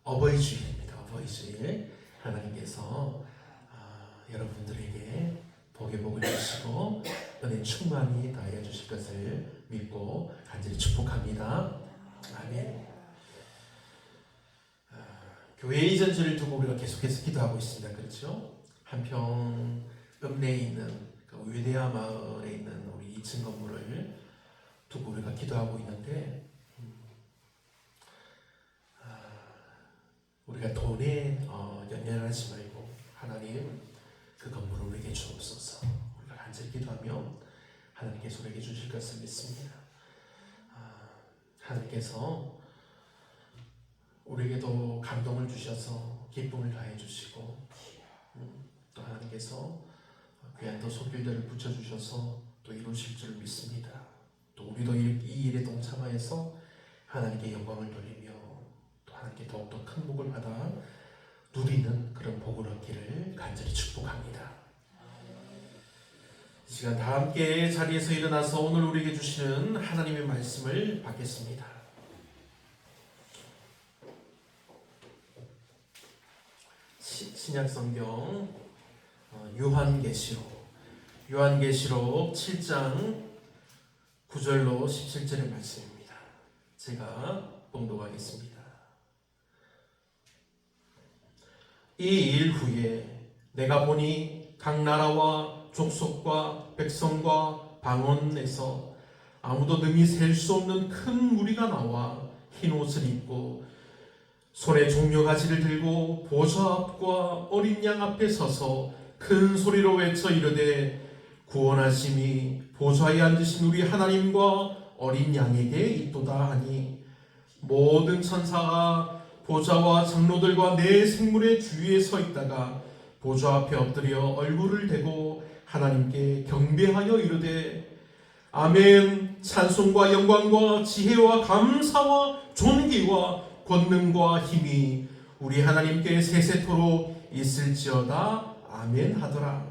어버이 주일입니다. 어버이 주일 하나님께서 여러분들에게 복의 복을 주시고 은혜 충만히 더하여 주실 것을 믿고 간절히 축복합니다. 아멘. 교회 이전지를 두고 우리가 계속해서 기도하고 있습니다. 그렇죠? 한평 읍내에 있는 그 외대야 마을에 있는 우리 2층 건물을 두고 우리가 기도하고 있는데 우리가 돈에 연연하지 말고 하나님 그 건물을 우리에게 주옵소서. 우리가 간절히 기도하면 하나님께서 우리에게 주실 것을 믿습니다. 하나님께서 우리에게도 감동을 주셔서 기쁨을 더해 주시고 또 하나님께서 귀한 또 손길들을 붙여주셔서 또 이루실 줄 믿습니다. 또 우리도 이 일에 동참하여서 하나님께 영광을 돌리며 또 하나님께 더욱더 큰 복을 받아 누리는 그런 복을 얻기를 간절히 축복합니다. 이 시간 다 함께 자리에서 일어나서 오늘 우리에게 주시는 하나님의 말씀을 받겠습니다. 신약성경 요한계시록 7장 9절로 17절의 말씀입니다. 제가 봉독하겠습니다. 이 일 후에 내가 보니 각 나라와 족속과 백성과 방언에서 아무도 능히 셀 수 없는 큰 무리가 나와 흰 옷을 입고 손에 종려가지를 들고 보좌 앞과 어린 양 앞에 서서 큰 소리로 외쳐 이르되 구원하심이 보좌에 앉으신 우리 하나님과 어린 양에게 있도다 하니 모든 천사가 보좌와 장로들과 네 생물의 주위에 서 있다가 보좌 앞에 엎드려 얼굴을 대고 하나님께 경배하여 이르되 아멘. 찬송과 영광과 지혜와 감사와 존귀와 권능과 힘이 우리 하나님께 세세토록 있을지어다. 아멘 하더라.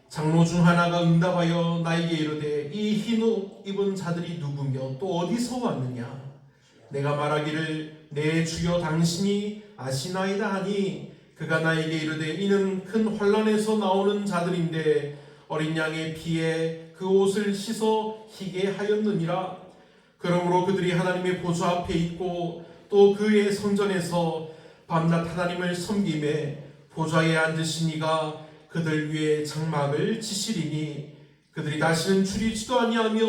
장로 중 하나가 응답하여 나에게 이르되 이 흰 옷 입은 자들이 누구며 또 어디서 왔느냐? 내가 말하기를 내 주여 당신이 아시나이다 하니 그가 나에게 이르되 이는 큰 환난에서 나오는 자들인데 어린 양의 피에 그 옷을 씻어 희게 하였느니라. 그러므로 그들이 하나님의 보좌 앞에 있고 또 그의 성전에서 밤낮 하나님을 섬김에 보좌에 앉으신 이가 그들 위에 장막을 치시리니 그들이 다시는 줄이지도 아니하며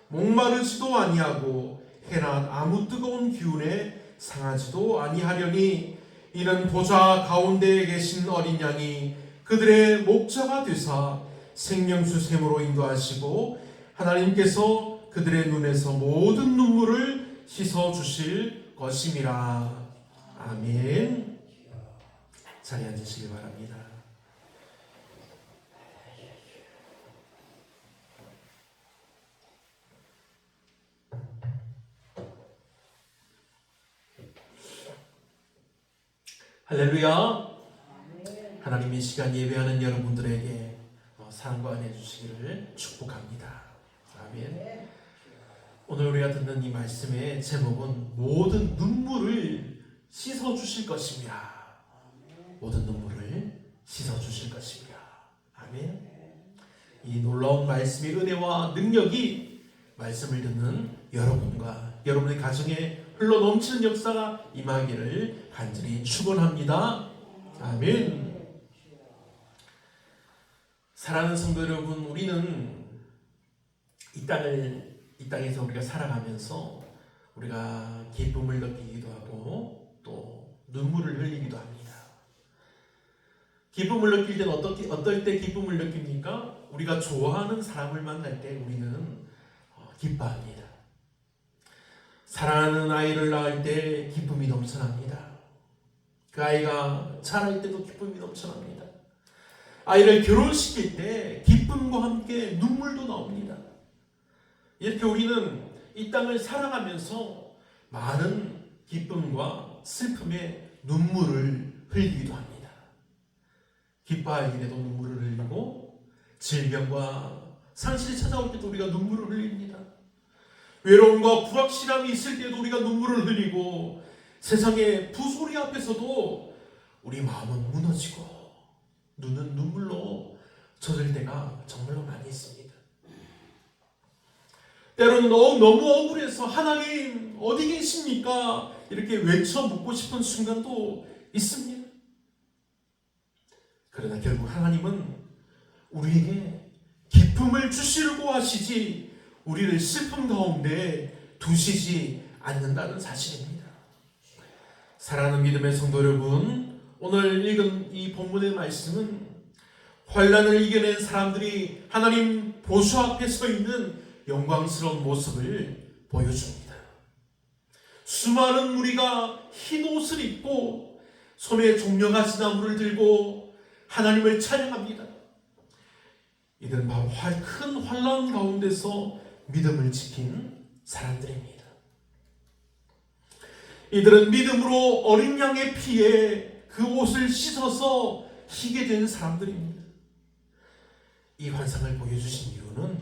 목마르지도 아니하고 해나 아무 뜨거운 기운에 상하지도 아니하려니 이는 보좌 가운데에 계신 어린 양이 그들의 목자가 되사 생명수 샘으로 인도하시고 하나님께서 그들의 눈에서 모든 눈물을 씻어 주실 것임이라. 아멘. 자리에 앉으시기 바랍니다. 할렐루야. 하나님의 시간 예배하는 여러분들에게 사랑과 은혜 주시기를 축복합니다. 아멘. 오늘 우리가 듣는 이 말씀의 제목은 모든 눈물을 씻어 주실 것입니다. 모든 눈물을 씻어 주실 것입니다. 아멘. 이 놀라운 말씀의 은혜와 능력이 말씀을 듣는 여러분과 여러분의 가정에 흘러 넘치는 역사가 임하기를 간절히 축원합니다. 아멘. 사랑하는 성도 여러분, 우리는 이 땅에서 우리가 살아가면서 우리가 기쁨을 느끼기도 하고 또 눈물을 흘리기도 합니다. 기쁨을 느낄 때는 어떨 때 기쁨을 느낍니까? 우리가 좋아하는 사람을 만날 때 우리는 기뻐합니다. 사랑하는 아이를 낳을 때 기쁨이 넘쳐납니다. 그 아이가 자랄 때도 기쁨이 넘쳐납니다. 아이를 결혼시킬 때 기쁨과 함께 눈물도 나옵니다. 이렇게 우리는 이 땅을 살아가면서 많은 기쁨과 슬픔의 눈물을 흘리기도 합니다. 기뻐할 일에도 눈물을 흘리고 질병과 상실이 찾아올 때도 우리가 눈물을 흘립니다. 외로움과 불확실함이 있을 때도 우리가 눈물을 흘리고 세상의 부소리 앞에서도 우리 마음은 무너지고 눈은 눈물로 젖을 때가 정말로 많이 있습니다. 때로는 너무 억울해서 하나님 어디 계십니까? 이렇게 외쳐 묻고 싶은 순간도 있습니다. 그러나 결국 하나님은 우리에게 기쁨을 주시려고 하시지 우리를 슬픔 가운데 두시지 않는다는 사실입니다. 사랑하는 믿음의 성도 여러분, 오늘 읽은 이 본문의 말씀은 환난을 이겨낸 사람들이 하나님 보좌 앞에 서 있는 영광스러운 모습을 보여줍니다. 수많은 무리가 흰 옷을 입고 손에 종려가지 나무를 들고 하나님을 찬양합니다. 이들은 바로 큰 환난 가운데서 믿음을 지킨 사람들입니다. 이들은 믿음으로 어린 양의 피에 그 옷을 씻어서 희게 된 사람들입니다. 이 환상을 보여주신 이유는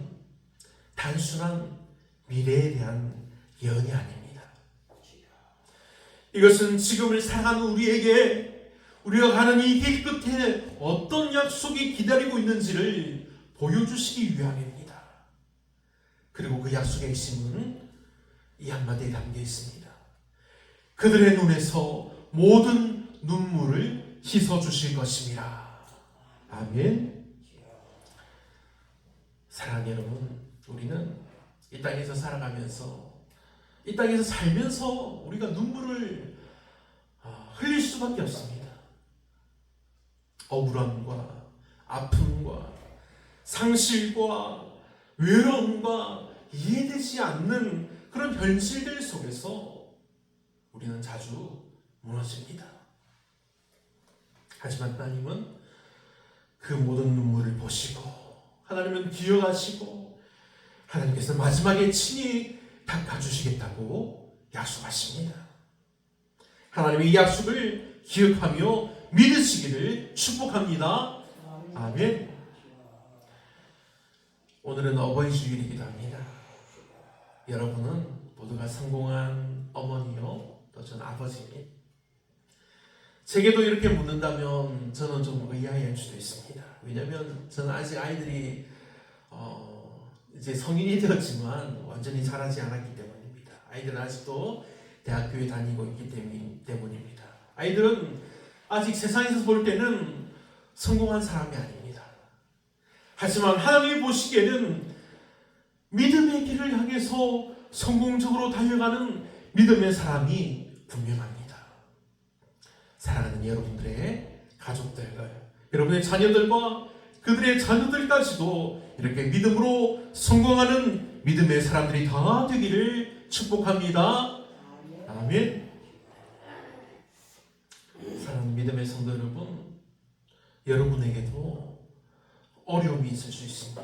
단순한 미래에 대한 예언이 아닙니다. 이것은 지금을 살아가는 우리에게 우리가 가는 이 길 끝에 어떤 약속이 기다리고 있는지를 보여주시기 위함입니다. 그리고 그 약속의 핵심은 이 한마디에 담겨 있습니다. 그들의 눈에서 모든 눈물을 씻어주실 것입니다. 아멘. 사랑하는 여러분, 우리는 이 땅에서 살아가면서 이 땅에서 살면서 우리가 눈물을 흘릴 수밖에 없습니다. 억울함과 아픔과 상실과 외로움과 이해되지 않는 그런 현실들 속에서 우리는 자주 무너집니다. 하지만 하나님은 그 모든 눈물을 보시고 하나님은 기억하시고 하나님께서 마지막에 친히 닦아주시겠다고 약속하십니다. 하나님의 이 약속을 기억하며 믿으시기를 축복합니다. 아멘. 오늘은 어버이 주일이기도 합니다. 여러분은 모두가 성공한 어머니요, 또 저는 아버지입니다. 제게도 이렇게 묻는다면 저는 좀 의아해할 수도 있습니다. 왜냐하면 저는 아직 아이들이 이제 성인이 되었지만 완전히 자라지 않았기 때문입니다. 아이들은 아직도 대학교에 다니고 있기 때문입니다. 아이들은 아직 세상에서 볼 때는 성공한 사람이 아닙니다. 하지만 하나님이 보시기에는 믿음의 길을 향해서 성공적으로 달려가는 믿음의 사람이 분명합니다. 사랑하는 여러분들의 가족들과 여러분의 자녀들과 그들의 자녀들까지도 이렇게 믿음으로 성공하는 믿음의 사람들이 다 되기를 축복합니다. 아멘. 사랑하는 믿음의 성도 여러분, 여러분에게도 어려움이 있을 수 있습니다.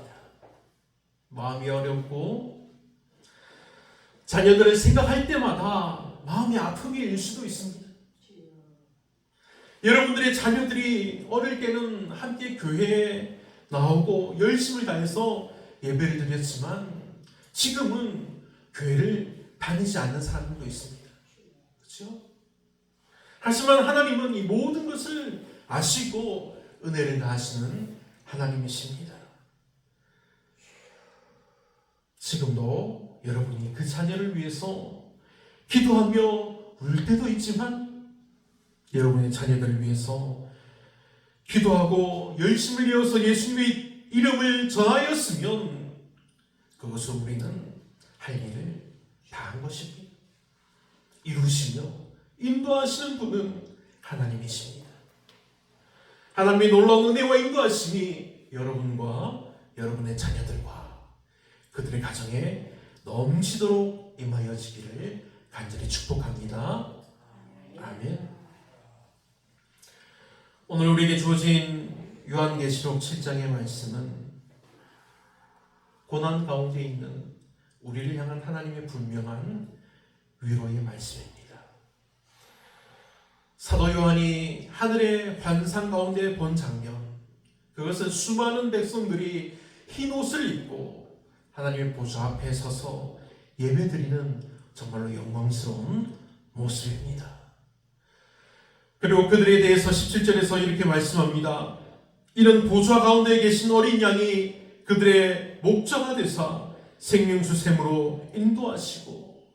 마음이 어렵고 자녀들을 생각할 때마다 마음이 아픔이 일 수도 있습니다. 여러분들의 자녀들이 어릴 때는 함께 교회에 나오고 열심을 다해서 예배를 드렸지만 지금은 교회를 다니지 않는 사람들도 있습니다. 그렇죠? 하지만 하나님은 이 모든 것을 아시고 은혜를 다하시는 하나님이십니다. 지금도 여러분이 그 자녀를 위해서 기도하며 울 때도 있지만 여러분의 자녀들을 위해서 기도하고 열심을 내어서 예수님의 이름을 전하였으면 그것을 우리는 할 일을 다 한 것입니다. 이루시며 인도하시는 분은 하나님이십니다. 하나님의 놀라운 은혜와 인도하심이 여러분과 여러분의 자녀들과 그들의 가정에 넘치도록 임하여지기를 간절히 축복합니다. 아멘. 오늘 우리에게 주어진 요한계시록 7장의 말씀은 고난 가운데 있는 우리를 향한 하나님의 분명한 위로의 말씀입니다. 사도 요한이 하늘의 환상 가운데 본 장면, 그것은 수많은 백성들이 흰 옷을 입고 하나님의 보좌 앞에 서서 예배드리는 정말로 영광스러운 모습입니다. 그리고 그들에 대해서 17절에서 이렇게 말씀합니다. 이는 보좌 가운데 계신 어린 양이 그들의 목자가 되사 생명수 샘으로 인도하시고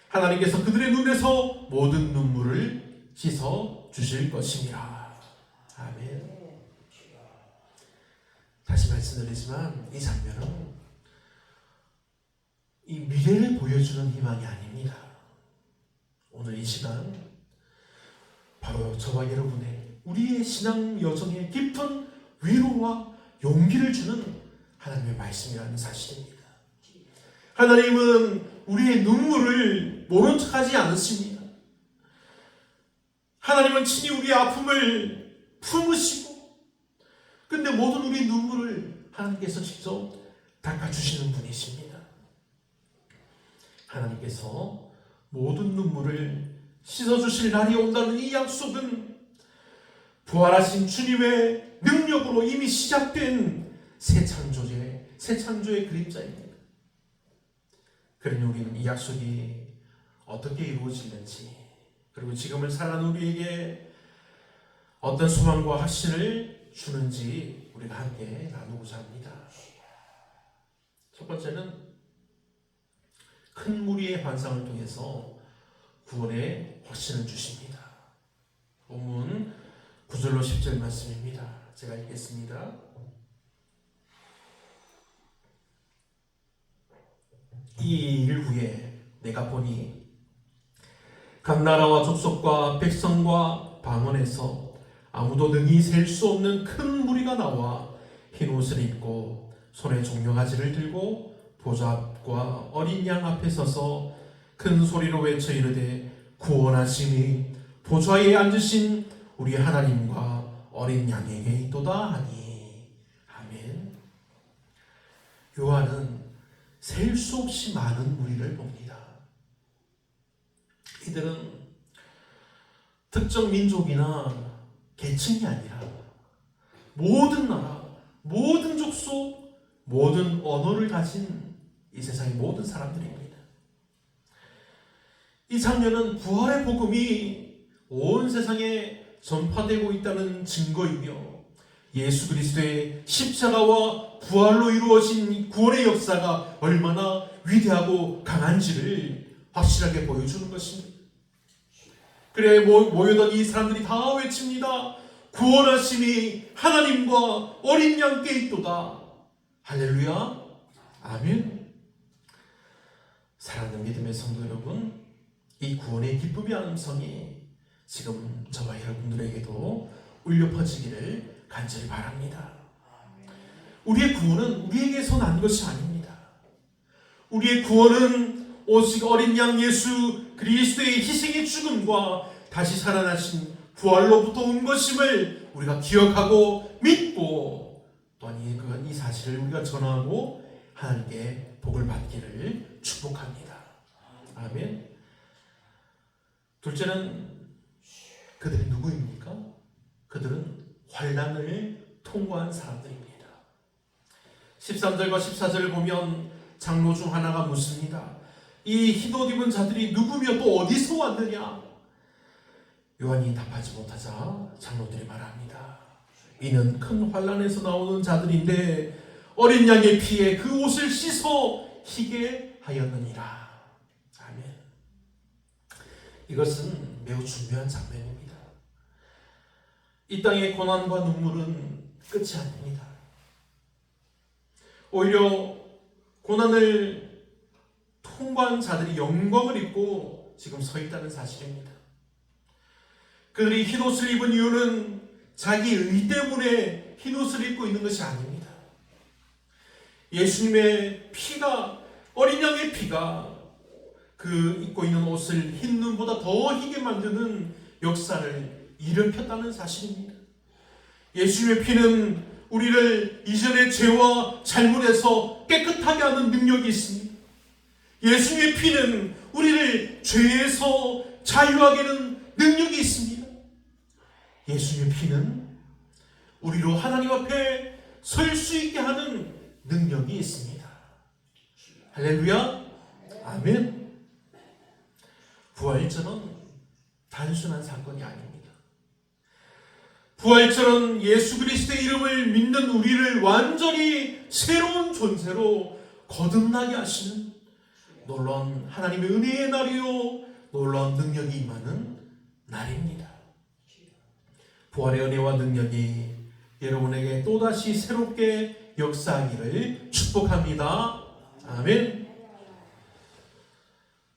하나님께서 그들의 눈에서 모든 눈물을 씻어 주실 것입니다. 아멘. 다시 말씀드리지만 이 장면은 이 미래를 보여주는 희망이 아닙니다. 오늘 이 시간 바로 저와 여러분의 우리의 신앙 여정에 깊은 위로와 용기를 주는 하나님의 말씀이라는 사실입니다. 하나님은 우리의 눈물을 모른 척하지 않으십니다. 하나님은 친히 우리의 아픔을 품으시고 근데 모든 우리 눈물을 하나님께서 직접 닦아주시는 분이십니다. 하나님께서 모든 눈물을 씻어주실 날이 온다는 이 약속은 부활하신 주님의 능력으로 이미 시작된 새 창조의 그림자입니다. 그러니 우리는 이 약속이 어떻게 이루어지는지 그리고 지금을 살아가는 우리에게 어떤 소망과 확신을 주는지 우리가 함께 나누고자 합니다. 첫 번째는 큰 무리의 환상을 통해서 구원의 확신을 주십니다. 본문 9절로 10절 말씀입니다. 제가 읽겠습니다. 이 일 후에 내가 보니 각 나라와 족속과 백성과 방언에서 아무도 능히 셀 수 없는 큰 무리가 나와 흰 옷을 입고 손에 종려가지를 들고 보좌 앞과 어린 양 앞에 서서 큰 소리로 외쳐 이르되 구원하심이 보좌에 앉으신 우리 하나님과 어린 양에게 있도다 하니. 아멘. 요한은 셀 수 없이 많은 무리를 봅니다. 이들은 특정 민족이나 계층이 아니라 모든 나라, 모든 족속, 모든 언어를 가진 이 세상의 모든 사람들입니다. 이 장면은 부활의 복음이 온 세상에 전파되고 있다는 증거이며 예수 그리스도의 십자가와 부활로 이루어진 구원의 역사가 얼마나 위대하고 강한지를 확실하게 보여주는 것입니다. 그래 모여던 이 사람들이 다 외칩니다. 구원하심이 하나님과 어린 양께 있도다. 할렐루야. 아멘. 사랑하는 믿음의 성도 여러분, 이 구원의 기쁨의 음성이 지금 저와 여러분들에게도 울려 퍼지기를 간절히 바랍니다. 우리의 구원은 우리에게서 난 것이 아닙니다. 우리의 구원은 오직 어린 양 예수 그리스도의 희생의 죽음과 다시 살아나신 부활로부터 온 것임을 우리가 기억하고 믿고 또한 이 사실을 우리가 전하고 하나님께 복을 받기를 축복합니다. 아멘. 둘째는 그들이 누구입니까? 그들은 환난을 통과한 사람들입니다. 13절과 14절을 보면 장로 중 하나가 묻습니다. 이 흰옷 입은 자들이 누구며 또 어디서 왔느냐? 요한이 답하지 못하자 장로들이 말합니다. 이는 큰 환난에서 나오는 자들인데 어린 양의 피에 그 옷을 씻어 희게 하였느니라. 아멘. 이것은 매우 중요한 장면입니다. 이 땅의 고난과 눈물은 끝이 아닙니다. 오히려 고난을 통과한 자들이 영광을 입고 지금 서 있다는 사실입니다. 그들이 흰옷을 입은 이유는 자기 의 때문에 흰옷을 입고 있는 것이 아닙니다. 예수님의 피가, 어린 양의 피가 그 입고 있는 옷을 흰 눈보다 더 희게 만드는 역사를 일으켰다는 사실입니다. 예수님의 피는 우리를 이전의 죄와 잘못에서 깨끗하게 하는 능력이 있습니다. 예수님의 피는 우리를 죄에서 자유하게 하는 능력이 있습니다. 예수님의 피는 우리로 하나님 앞에 설 수 있게 하는 능력이 있습니다. 할렐루야. 아멘. 부활절은 단순한 사건이 아닙니다. 부활절은 예수 그리스도의 이름을 믿는 우리를 완전히 새로운 존재로 거듭나게 하시는 놀라운 하나님의 은혜의 날이요, 놀라운 능력이 임하는 날입니다. 부활의 은혜와 능력이 여러분에게 또다시 새롭게 역사하기를 축복합니다. 아멘.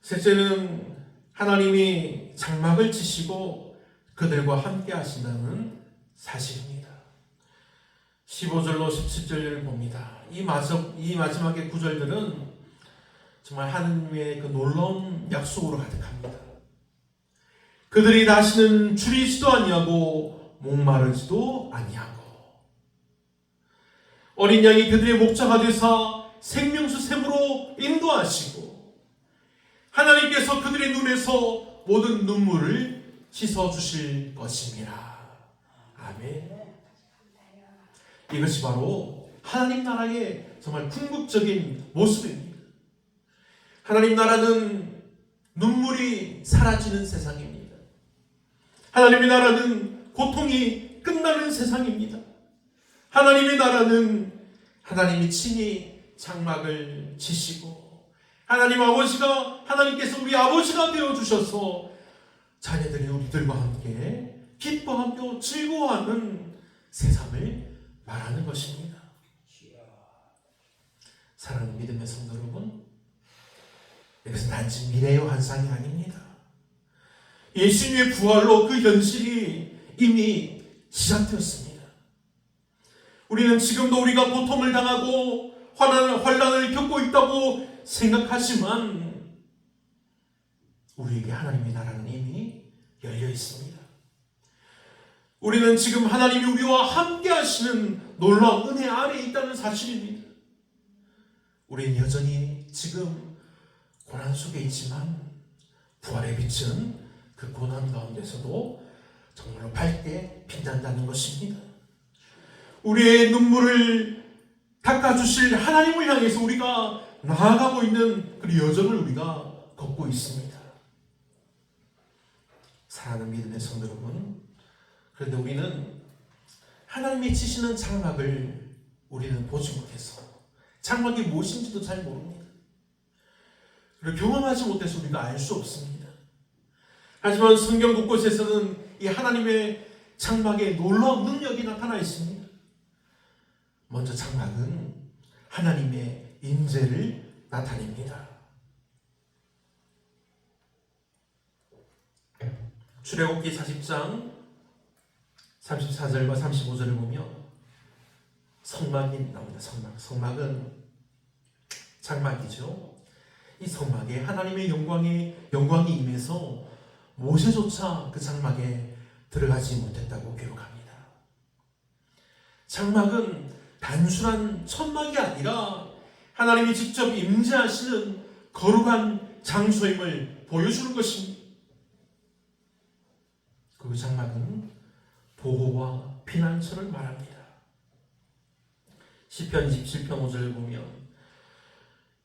셋째는 하나님이 장막을 치시고 그들과 함께 하신다는 사실입니다. 15절로 17절을 봅니다. 이 마지막의 구절들은 정말 하나님의 그 놀라운 약속으로 가득합니다. 그들이 다시는 줄이지도 아니하고 목마르지도 아니하고 어린 양이 그들의 목자가 되사 생명수 샘으로 인도하시고 하나님께서 그들의 눈에서 모든 눈물을 씻어주실 것입니다. 아멘. 이것이 바로 하나님 나라의 정말 궁극적인 모습입니다. 하나님 나라는 눈물이 사라지는 세상입니다. 하나님의 나라는 고통이 끝나는 세상입니다. 하나님의 나라는 하나님이 친히 장막을 치시고 하나님께서 우리 아버지가 되어주셔서 자녀들이 우리들과 함께 기뻐하며 즐거워하는 세상을 말하는 것입니다. 사랑하는 믿음의 성도 여러분, 이것은 단지 미래의 환상이 아닙니다. 예수님의 부활로 그 현실이 이미 시작되었습니다. 우리는 지금도 우리가 고통을 당하고 환난을 겪고 있다고 생각하지만 우리에게 하나님의 나라는 이미 열려 있습니다. 우리는 지금 하나님이 우리와 함께 하시는 놀라운 은혜 아래에 있다는 사실입니다. 우리는 여전히 지금 고난 속에 있지만 부활의 빛은 그 고난 가운데서도 정말로 밝게 빛난다는 것입니다. 우리의 눈물을 닦아주실 하나님을 향해서 우리가 나아가고 있는 그 여정을 우리가 걷고 있습니다. 사랑하는 믿음의 성도 여러분, 그런데 우리는 하나님이 치시는 장막을 우리는 보지 못해서 장막이 무엇인지도 잘 모릅니다. 그리고 경험하지 못해서 우리가 알 수 없습니다. 하지만 성경 곳곳에서는 이 하나님의 장막에 놀라운 능력이 나타나 있습니다. 먼저 장막은 하나님의 임재를 나타냅니다. 출애굽기 40장 34절과 35절을 보면 성막이 나옵니다. 성막은 장막이죠. 이 성막에 하나님의 영광이 임해서 모세조차 그 장막에 들어가지 못했다고 기록합니다. 장막은 단순한 천막이 아니라 하나님이 직접 임재하시는 거룩한 장소임을 보여주는 것입니다. 그 장막은 보호와 피난처를 말합니다. 시편 27편 5절을 보면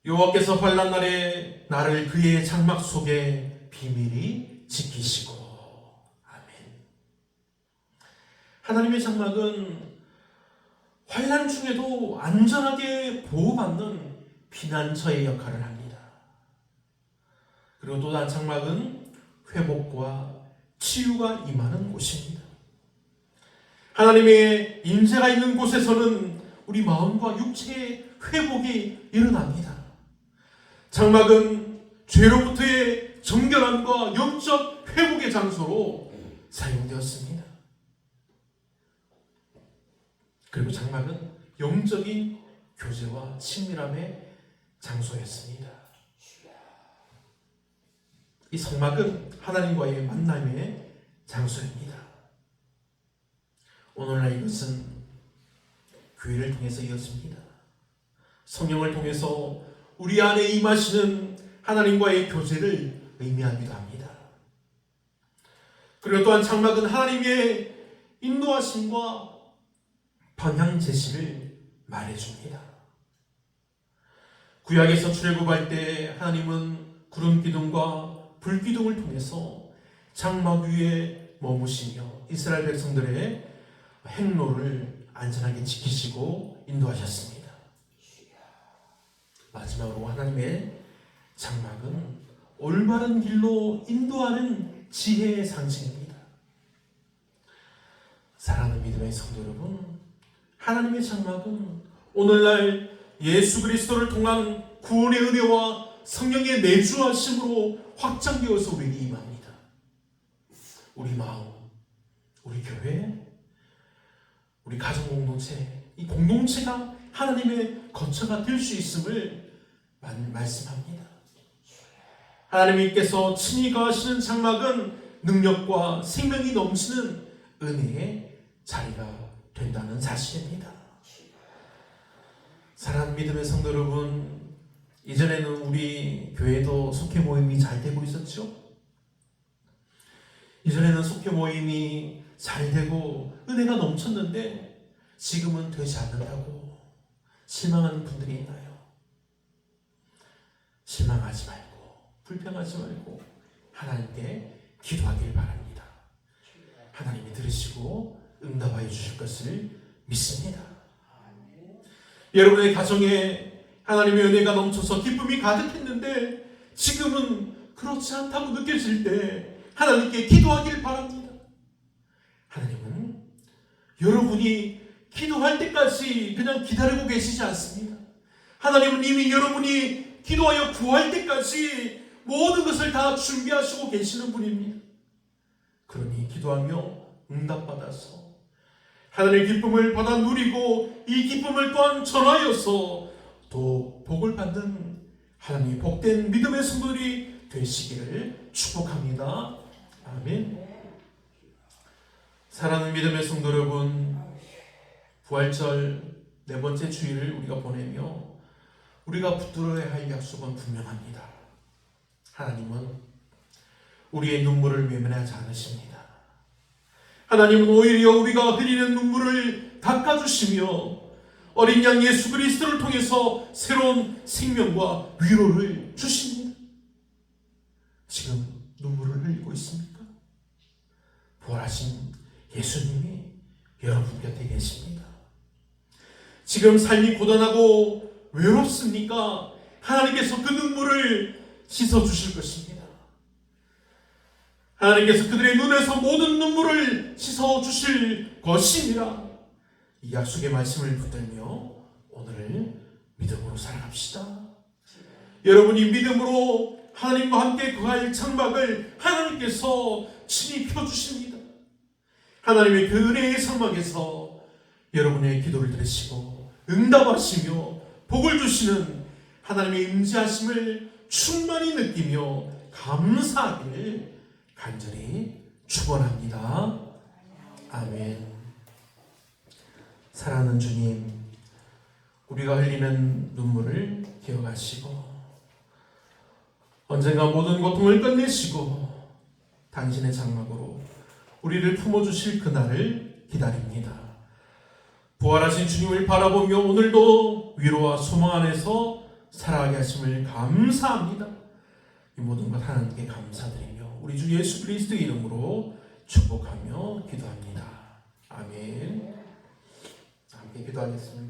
여호와께서 환난 날에 나를 그의 장막 속에 비밀히 지키시고. 아멘. 하나님의 장막은 환난 중에도 안전하게 보호받는 피난처의 역할을 합니다. 그리고 또 다른 장막은 회복과 치유가 임하는 곳입니다. 하나님의 임재가 있는 곳에서는 우리 마음과 육체의 회복이 일어납니다. 장막은 죄로부터의 정결함과 영적 회복의 장소로 사용되었습니다. 그리고 장막은 영적인 교제와 친밀함의 장소였습니다. 이 성막은 하나님과의 만남의 장소입니다. 오늘날 이것은 교회를 통해서 이어집니다. 성령을 통해서 우리 안에 임하시는 하나님과의 교제를 의미하기도 합니다. 그리고 또한 장막은 하나님의 인도하심과 방향 제시를 말해줍니다. 구약에서 출애굽할 때 하나님은 구름 기둥과 불 기둥을 통해서 장막 위에 머무시며 이스라엘 백성들의 행로를 안전하게 지키시고 인도하셨습니다. 마지막으로 하나님의 장막은 올바른 길로 인도하는 지혜의 상징입니다. 사랑하는 믿음의 성도 여러분, 하나님의 장막은 오늘날 예수 그리스도를 통한 구원의 은혜와 성령의 내주하심으로 확장되어서 우리에게 임합니다. 우리 마음, 우리 교회, 우리 가정 공동체, 이 공동체가 하나님의 거처가 될 수 있음을 말씀합니다. 하나님께서 친히 거하시는 장막은 능력과 생명이 넘치는 은혜의 자리가 된다는 사실입니다. 사랑하는 믿음의 성도 여러분, 이전에는 우리 교회도 속회 모임이 잘 되고 있었죠? 이전에는 속회 모임이 잘 되고 은혜가 넘쳤는데 지금은 되지 않는다고 실망하는 분들이 있나요? 실망하지 말고 불평하지 말고 하나님께 기도하길 바랍니다. 하나님이 들으시고 응답하여 주실 것을 믿습니다. 여러분의 가정에 하나님의 은혜가 넘쳐서 기쁨이 가득했는데 지금은 그렇지 않다고 느껴질 때 하나님께 기도하길 바랍니다. 하나님은 여러분이 기도할 때까지 그냥 기다리고 계시지 않습니다. 하나님은 이미 여러분이 기도하여 구할 때까지 모든 것을 다 준비하시고 계시는 분입니다. 그러니 기도하며 응답받아서 하나님의 기쁨을 받아 누리고 이 기쁨을 또한 전하여서 또 복을 받는 하나님의 복된 믿음의 성도들이 되시기를 축복합니다. 아멘. 사랑하는 믿음의 성도 여러분, 부활절 네 번째 주일을 우리가 보내며 우리가 붙들어야 할 약속은 분명합니다. 하나님은 우리의 눈물을 외면하지 않으십니다. 하나님은 오히려 우리가 흘리는 눈물을 닦아주시며 어린 양 예수 그리스도를 통해서 새로운 생명과 위로를 주십니다. 지금 눈물을 흘리고 있습니까? 부활하신 예수님이 여러분 곁에 계십니다. 지금 삶이 고단하고 외롭습니까? 하나님께서 그 눈물을 씻어주실 것입니다. 하나님께서 그들의 눈에서 모든 눈물을 씻어주실 것입니다. 이 약속의 말씀을 붙들며 오늘을 믿음으로 살아갑시다. 여러분이 믿음으로 하나님과 함께 거할 장막을 하나님께서 친히 펴주십니다. 하나님의 그 은혜의 장막에서 여러분의 기도를 들으시고 응답하시며 복을 주시는 하나님의 임재하심을 충만히 느끼며 감사하기를 간절히 축원합니다. 아멘. 사랑하는 주님, 우리가 흘리는 눈물을 기억하시고 언젠가 모든 고통을 끝내시고 당신의 장막으로 우리를 품어주실 그날을 기다립니다. 부활하신 주님을 바라보며 오늘도 위로와 소망 안에서 살아가게 하심을 감사합니다. 이 모든 것 하나님께 감사드리며 우리 주 예수 그리스도의 이름으로 축복하며 기도합니다. 아멘. 함께 기도하겠습니다.